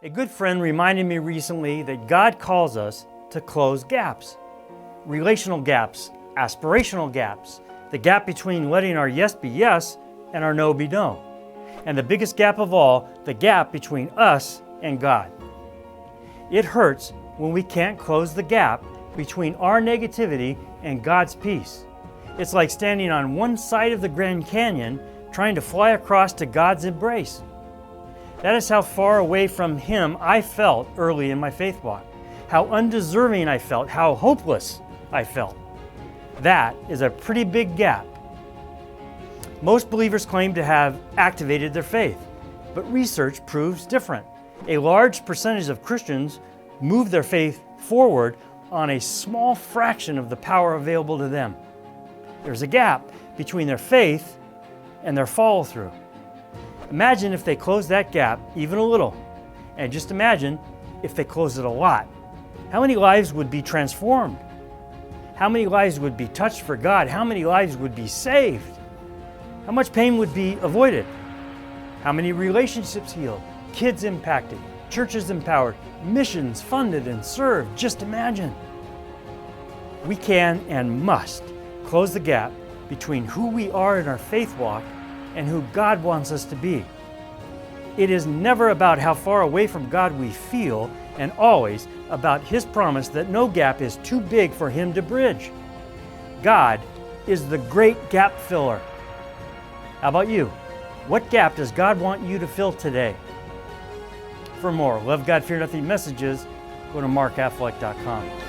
A good friend reminded me recently that God calls us to close gaps. Relational gaps, aspirational gaps, the gap between letting our yes be yes and our no be no. And the biggest gap of all, the gap between us and God. It hurts when we can't close the gap between our negativity and God's peace. It's like standing on one side of the Grand Canyon trying to fly across to God's embrace. That is how far away from Him I felt early in my faith walk. How undeserving I felt, how hopeless I felt. That is a pretty big gap. Most believers claim to have activated their faith, but research proves different. A large percentage of Christians move their faith forward on a small fraction of the power available to them. There's a gap between their faith and their follow-through. Imagine if they closed that gap even a little, and just imagine if they closed it a lot. How many lives would be transformed? How many lives would be touched for God? How many lives would be saved? How much pain would be avoided? How many relationships healed? Kids impacted? Churches empowered? Missions funded and served? Just imagine. We can and must close the gap between who we are in our faith walk and who God wants us to be. It is never about how far away from God we feel, and always about His promise that no gap is too big for Him to bridge. God is the great gap filler. How about you? What gap does God want you to fill today? For more Love God, Fear Nothing messages, go to markaffleck.com.